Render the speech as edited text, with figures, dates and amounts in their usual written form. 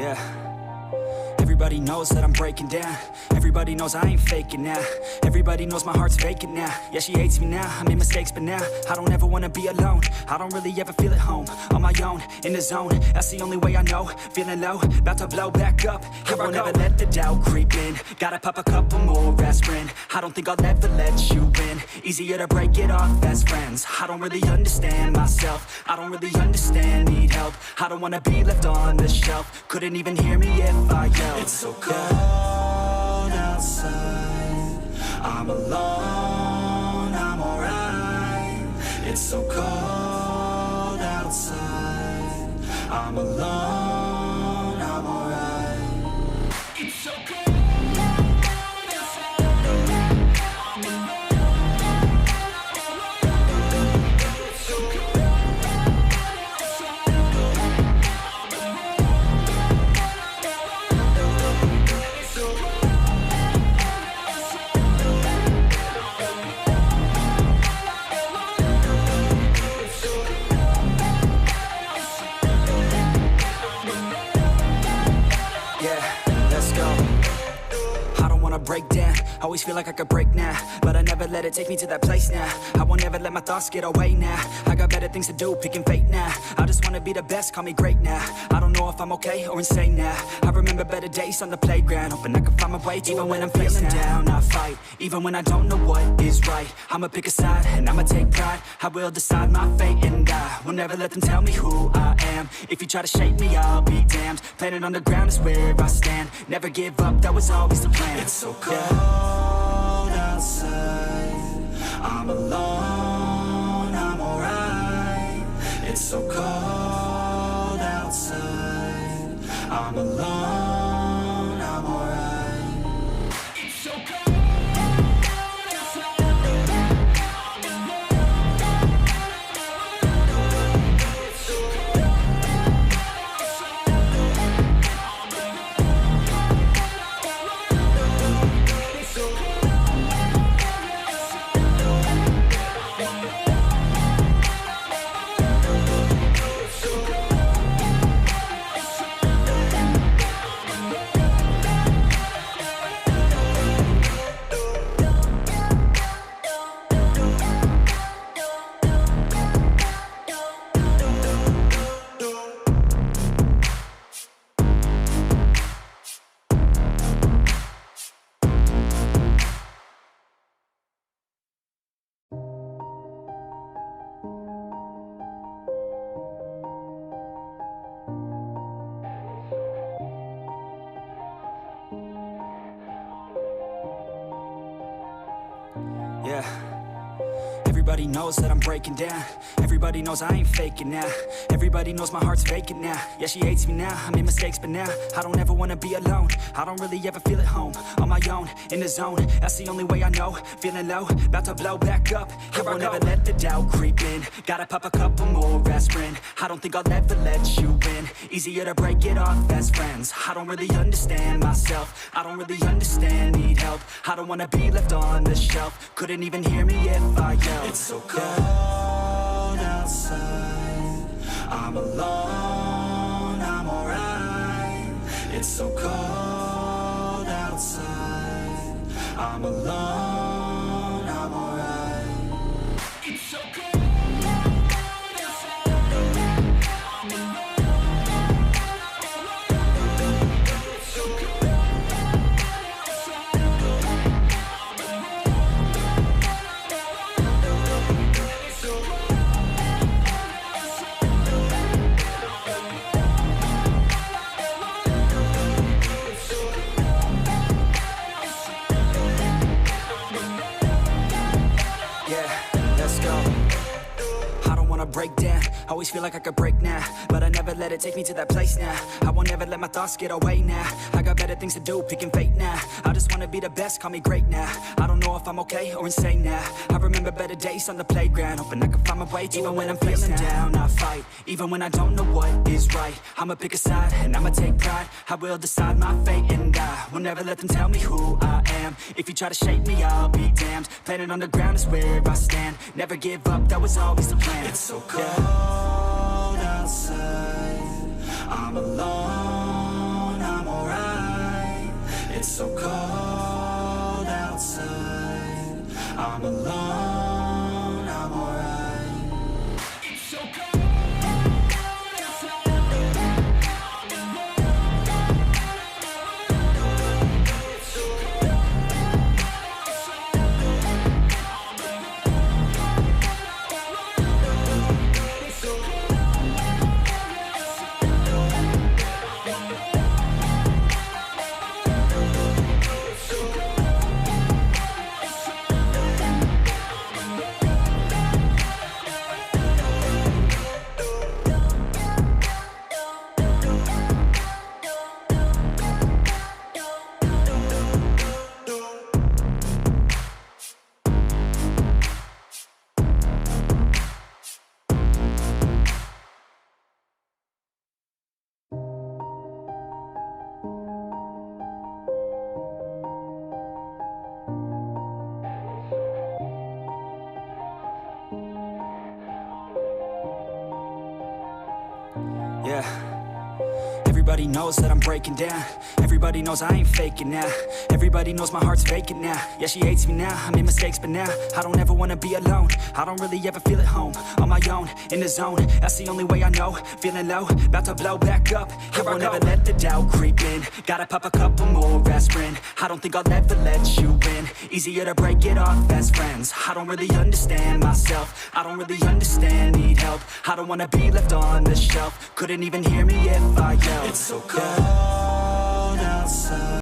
Yeah. Everybody knows that I'm breaking down. Everybody knows I ain't faking now. Everybody knows my heart's vacant now. Yeah, she hates me now, I made mistakes but now I don't ever wanna be alone. I don't really ever feel at home. On my own, in the zone, that's the only way I know. Feeling low, about to blow back up. I won't ever let the doubt creep in. Gotta pop a couple more aspirin. I don't think I'll ever let you in. Easier to break it off as friends. I don't really understand myself. I don't really understand, need help. I don't wanna be left on the shelf. Couldn't even hear me if I yelled. It's so cold outside, I'm alone, I'm alright. It's so cold outside, I'm alone, I'm alright. It's so cold. Break down, always feel like I could break now, but I never let it take me to that place now. I won't ever let my thoughts get away now. I got better things to do, picking fate now. I just wanna be the best, call me great now. I don't know if I'm okay or insane now. I remember better days on the playground, hoping I can find my way. Even when I'm feeling down, I fight. Even when I don't know what is right, I'ma pick a side and I'ma take pride. I will decide my fate and I will never let them tell me who I am. If you try to shape me, I'll be damned. Planet on the ground is where I stand. Never give up, that was always the plan. It's so cold outside, I'm alone, I'm alright. It's so cold outside, I'm alone, I'm alright. It's so cold. Yeah. Everybody knows that I'm breaking down. Everybody knows I ain't faking now. Everybody knows my heart's vacant now. Yeah, she hates me now, I made mistakes but now I don't ever wanna be alone. I don't really ever feel at home. On my own, in the zone, that's the only way I know. Feeling low, about to blow back up. I won't ever let the doubt creep in. Gotta pop a couple more aspirin. I don't think I'll ever let you in. Easier to break it off as friends. I don't really understand myself. I don't really understand, need help. I don't wanna be left on the shelf. Couldn't even hear me if I yelled. It's so cold outside, I'm alone, I'm alright. It's so cold outside, I'm alone, I'm alright. It's so cold. Break down, always feel like I could break now, but I never let it take me to that place now. I won't ever let my thoughts get away now. I got better things to do, picking fate now. I just wanna be the best, call me great now. I don't know if I'm okay or insane now. I remember better days on the playground, hoping I can find my way. Even when I'm feeling down, I fight. Even when I don't know what is right, I'ma pick a side and I'ma take pride. I will decide my fate and I will never let them tell me who I am. If you try to shape me, I'll be damned. Planet on the ground is where I stand. Never give up, that was always the plan. It's so cold outside, I'm alone, It's so cold outside, I'm alone, I'm alright. It's so cold outside, I'm alone, it's so cold outside, it's so cold. Yeah. Everybody knows that I'm breaking down. Everybody knows I ain't faking now. Everybody knows my heart's vacant now. Yeah, she hates me now, I made mistakes, but now I don't ever wanna be alone. I don't really ever feel at home. On my own, in the zone, that's the only way I know. Feeling low, about to blow back up. Here I won't ever let the doubt creep in. Gotta pop a couple more aspirin. I don't think I'll ever let you in. Easier to break it off as friends. I don't really understand myself. I don't really understand, need help. I don't wanna be left on the shelf. Couldn't even hear me if I yelled. It's so cold